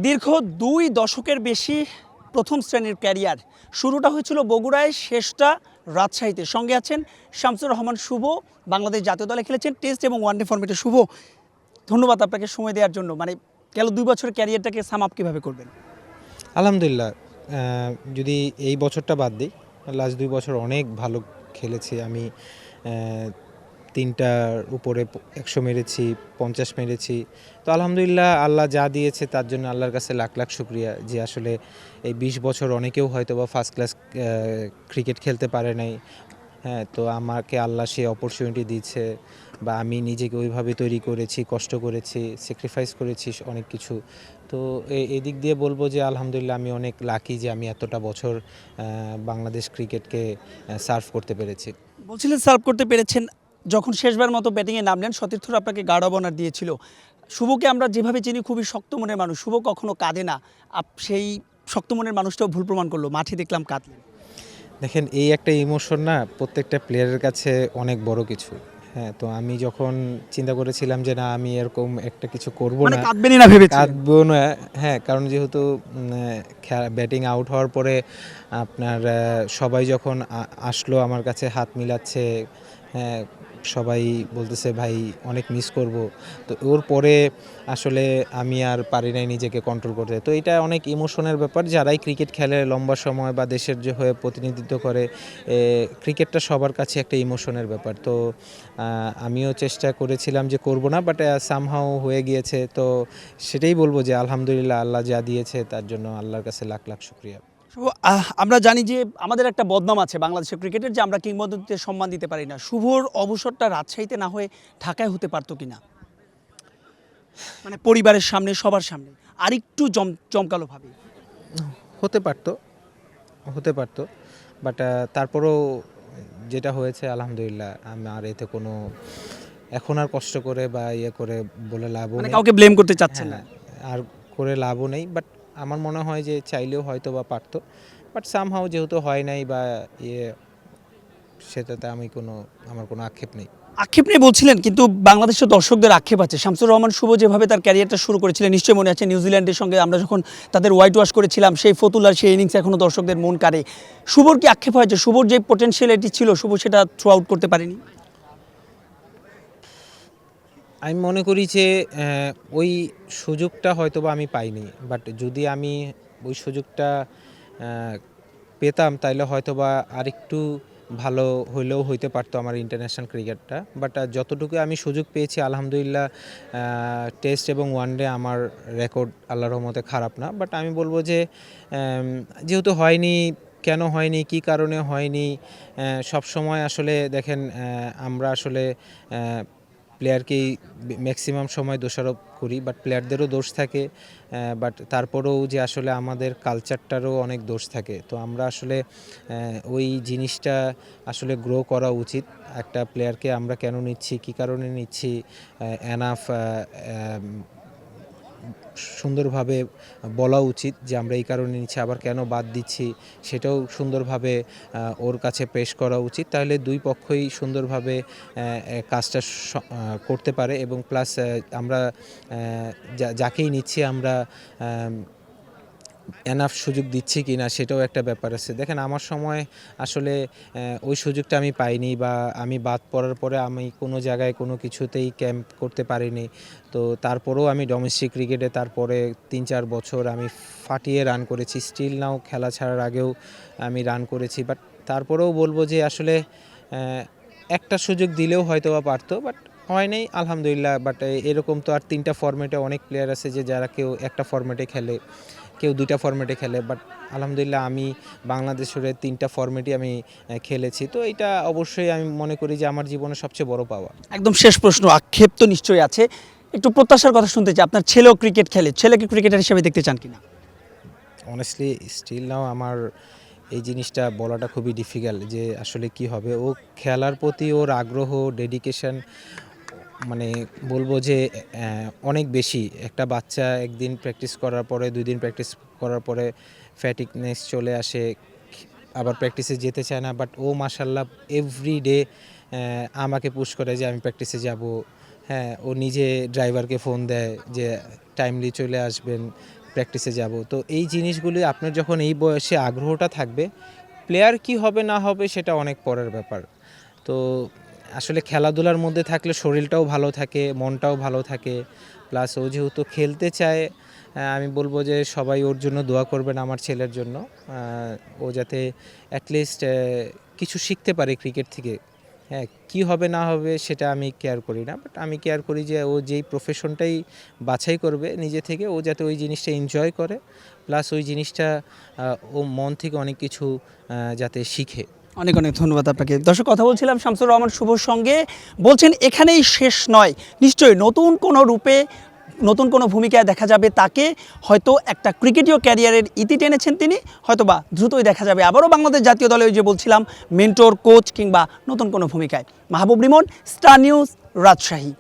দীর্ঘ ২ দশকের বেশি প্রথম শ্রেণীর ক্যারিয়ার শুরুটা হয়েছিল বগুড়ায়, শেষটা রাজশাহীতে। সঙ্গে আছেন শামসুর রহমান শুভ, বাংলাদেশ জাতীয় দলে খেলেছেন টেস্ট এবং ওয়ানডে ফরম্যাটে। শুভ, ধন্যবাদ আপনাকে সময় দেওয়ার জন্য। গেল ২ বছরের ক্যারিয়ারটাকে সাম আপ কীভাবে করবেন? আলহামদুলিল্লাহ, যদি এই বছরটা বাদ দিই, লাস্ট ২ বছর অনেক ভালো খেলেছি আমি। ৩টার উপরে ১০০ মেরেছি, ৫০ মেরেছি। তো আলহামদুলিল্লাহ, আল্লাহ যা দিয়েছে তার জন্য আল্লাহর কাছে লাখ লাখ শুকরিয়া। যে আসলে এই ২০ বছর অনেকেও হয়তো বা ফার্স্ট ক্লাস ক্রিকেট খেলতে পারে নাই। হ্যাঁ, তো আমাকে আল্লাহ সেই অপরচুনিটি দিচ্ছে, বা আমি নিজেকে ওইভাবে তৈরি করেছি, কষ্ট করেছি, স্যাক্রিফাইস করেছি অনেক কিছু। তো এদিক দিয়ে বলবো যে আলহামদুলিল্লাহ আমি অনেক লাকি যে আমি এতটা বছর বাংলাদেশ ক্রিকেটকে সার্ভ করতে পেরেছি। বলছিলেন সার্ভ করতে পেরেছেন। যখন শেষবার মতো ব্যাটিংয়ে নামলেন, সতীর্থরা আপনাকে গার্ড অব অনার দিয়েছিল। শুভকে আমরা যেভাবে চিনি খুবই শক্ত মনের মানুষ, শুভ কখনো কাঁদে না। সেই শক্ত মনের মানুষটাও ভুল প্রমাণ করলো, মাঠে দেখলাম কাঁদলেন। দেখেন, এই একটা ইমোশন না প্রত্যেকটা প্লেয়ারের কাছে অনেক বড় কিছু। হ্যাঁ, তো আমি যখন চিন্তা করেছিলাম যে না, আমি এরকম একটা কিছু করব না, কাঁদবেনই না ভেবেছিলেন? কাঁদবো না। হ্যাঁ, কারণ যেহেতু ব্যাটিং আউট হওয়ার পরে আপনার সবাই যখন আসলো আমার কাছে হাত মিলাচ্ছে, হ্যাঁ, সবাই বলতেছে ভাই অনেক মিস করব। তো ওর পরে আসলে আমি আর পারি নাই নিজেকে কন্ট্রোল করতে। তো এটা অনেক ইমোশনের ব্যাপার। যারাই ক্রিকেট খেলে লম্বা সময় বা দেশের যে হয়ে প্রতিনিধিত্ব করে, ক্রিকেটটা সবার কাছে একটা ইমোশনের ব্যাপার। তো আমিও চেষ্টা করেছিলাম যে করব না, বাট সামহাও হয়ে গিয়েছে। তো সেটাই বলবো যে আলহামদুলিল্লাহ, আল্লাহ যা দিয়েছে তার জন্য আল্লাহর কাছে লাখ লাখ শুকরিয়া। শুভ, আমরা জানি যে আমাদের একটা বদনাম আছে বাংলাদেশের ক্রিকেটের, যে আমরা কিংবদন্তিদের সম্মান দিতে পারি না। শুভর অবসরটা রাজশাহীতে না হয়ে ঢাকায় হতে পারতো কিনা? পরিবারের সামনে, সবার সামনে আরেকটু জমকালো ভাবে হতে পারতো, হতে পারতো, বাট তারপরেও যেটা হয়েছে আলহামদুলিল্লাহ, আমার এতে কোনো এখন আর কষ্ট করে বা ইয়ে করে বলে লাভও নেই। কাউকে ব্লেম করতে চাচ্ছেন না? হ্যাঁ, আর করে লাভও নেই। বাট আমার মনে হয় যে চাইলেও হয়তো বা পারতো, বাট সামহাও যেহেতু হয় নাই বা ইয়ে, সেটাতে আমার কোনো আক্ষেপ নেই। আক্ষেপ নেই বলছিলেন, কিন্তু বাংলাদেশের দর্শকদের আক্ষেপ আছে। শামসুর রহমান শুভ যেভাবে তার ক্যারিয়ারটা শুরু করেছিলেন, নিশ্চয়ই মনে আছে নিউজিল্যান্ডের সঙ্গে আমরা যখন তাদের হোয়াইট ওয়াশ করেছিলাম, সেই ফতুল্লার সেই ইনিংস এখনও দর্শকদের মন কাড়ে। শুভর কি আক্ষেপ হয় যে শুভর যে পোটেনশিয়ালিটি ছিল, শুভ সেটা থ্রো আউট করতে পারেনি? আমি মনে করি যে ওই সুযোগটা হয়তোবা আমি পাইনি। বাট যদি আমি ওই সুযোগটা পেতাম, তাইলে হয়তোবা আরেকটু ভালো হইলেও হইতে পারতো আমার ইন্টারন্যাশনাল ক্রিকেটটা। বাট যতটুকু আমি সুযোগ পেয়েছি আলহামদুলিল্লাহ, টেস্ট এবং ওয়ানডে আমার রেকর্ড আল্লাহর রহমতে খারাপ না। বাট আমি বলবো যে যেহেতু হয়নি, কেন হয়নি, কী কারণে হয়নি, সবসময় আসলে দেখেন, আমরা আসলে প্লেয়ারকেই ম্যাক্সিমাম সময় দোষারোপ করি, বাট প্লেয়ারদেরও দোষ থাকে। বাট তারপরেও যে আসলে আমাদের কালচারটারও অনেক দোষ থাকে। তো আমরা আসলে ওই জিনিসটা আসলে গ্রো করা উচিত। একটা প্লেয়ারকে আমরা কেন নিচ্ছি, কী কারণে নিচ্ছি, এনাফ সুন্দরভাবে বলা উচিত যে আমরা এই কারণে নিচ্ছি, আবার কেন বাদ দিচ্ছি সেটাও সুন্দরভাবে ওর কাছে পেশ করা উচিত। তাহলে দুই পক্ষই সুন্দরভাবে কাজটা করতে পারে, এবং প্লাস আমরা যাকেই নিচ্ছি আমরা এনাফ সুযোগ দিচ্ছি কি না সেটাও একটা ব্যাপার আছে। দেখেন, আমার সময় আসলে ওই সুযোগটা আমি পাইনি, বা আমি বাদ পড়ার পরে আমি কোনো জায়গায় কোনো কিছুতেই ক্যাম্প করতে পারিনি। তো তারপরেও আমি ডোমেস্টিক ক্রিকেটে তারপরে ৩-৪ বছর আমি ফাটিয়ে রান করেছি। স্টিল নাও খেলা ছাড়ার আগেও আমি রান করেছি। বাট তারপরেও বলবো যে আসলে একটা সুযোগ দিলেও হয়তো বা পারতো, বাট হয় নাই আলহামদুলিল্লাহ। বাট এরকম তো আর ৩টা ফরম্যাটে অনেক প্লেয়ার আছে যে যারা কেউ একটা ফরম্যাটে খেলে, কেউ ২টা ফরম্যাটে খেলে। বাট আলহামদুলিল্লাহ আমি বাংলাদেশের ৩টা ফরম্যাটই আমি খেলেছি। তো এটা অবশ্যই আমি মনে করি যে আমার জীবনের সবচেয়ে বড় পাওয়া। একদম শেষ প্রশ্ন, আক্ষেপ তো নিশ্চয়ই আছে, একটু প্রত্যাশার কথা শুনতে চাই। আপনার ছেলেও ক্রিকেট খেলে, ছেলেকে ক্রিকেটার হিসেবে দেখতে চান কিনা? অনেস্টলি স্টিল নাও আমার এই জিনিসটা বলাটা খুবই ডিফিকাল্ট যে আসলে কি হবে। ও খেলার প্রতি ওর আগ্রহ, ডেডিকেশন, মানে বলবো যে অনেক বেশি। একটা বাচ্চা একদিন প্র্যাকটিস করার পরে, ২ দিন প্র্যাকটিস করার পরে ফ্যাটিকনেস চলে আসে, আবার প্র্যাকটিসে যেতে চায় না। বাট ও মাশাআল্লাহ এভরিডে আমাকে পুশ করে যে আমি প্র্যাকটিসে যাব। হ্যাঁ, ও নিজে ড্রাইভারকে ফোন দেয় যে টাইমলি চলে আসবেন, প্র্যাকটিসে যাব। তো এই জিনিসগুলি আপনার যখন এই বয়সে আগ্রহটা থাকবে, প্লেয়ার কি হবে না হবে সেটা অনেক পরের ব্যাপার। তো আসলে খেলাধুলার মধ্যে থাকলে শরীরটাও ভালো থাকে, মনটাও ভালো থাকে, প্লাস ও যেহেতু খেলতে চায়, আমি বলবো যে সবাই ওর জন্য দোয়া করবেন, আমার ছেলের জন্য। ও যাতে অ্যাটলিস্ট কিছু শিখতে পারে ক্রিকেট থেকে। হ্যাঁ, কী হবে না হবে সেটা আমি কেয়ার করি না, বাট আমি কেয়ার করি যে ও যেই প্রফেশনটাই বাছাই করবে নিজে থেকে, ও যাতে ওই জিনিসটা এনজয় করে, প্লাস ওই জিনিসটা ও মন থেকে অনেক কিছু যাতে শিখে। অনেক অনেক ধন্যবাদ আপনাকে। দর্শক, কথা বলছিলাম শামসুর রহমান শুভর সঙ্গে। বলছেন এখানেই শেষ নয়, নিশ্চয়ই নতুন কোনো রূপে, নতুন কোনো ভূমিকায় দেখা যাবে তাকে। হয়তো একটা ক্রিকেটীয় ক্যারিয়ারের ইতি টেনেছেন তিনি, হয়তোবা দ্রুতই দেখা যাবে আবারও বাংলাদেশ জাতীয় দলে, ওই যে বলছিলাম মেন্টর, কোচ কিংবা নতুন কোনো ভূমিকায়। মাহবুব রিমন, স্টার নিউজ, রাজশাহী।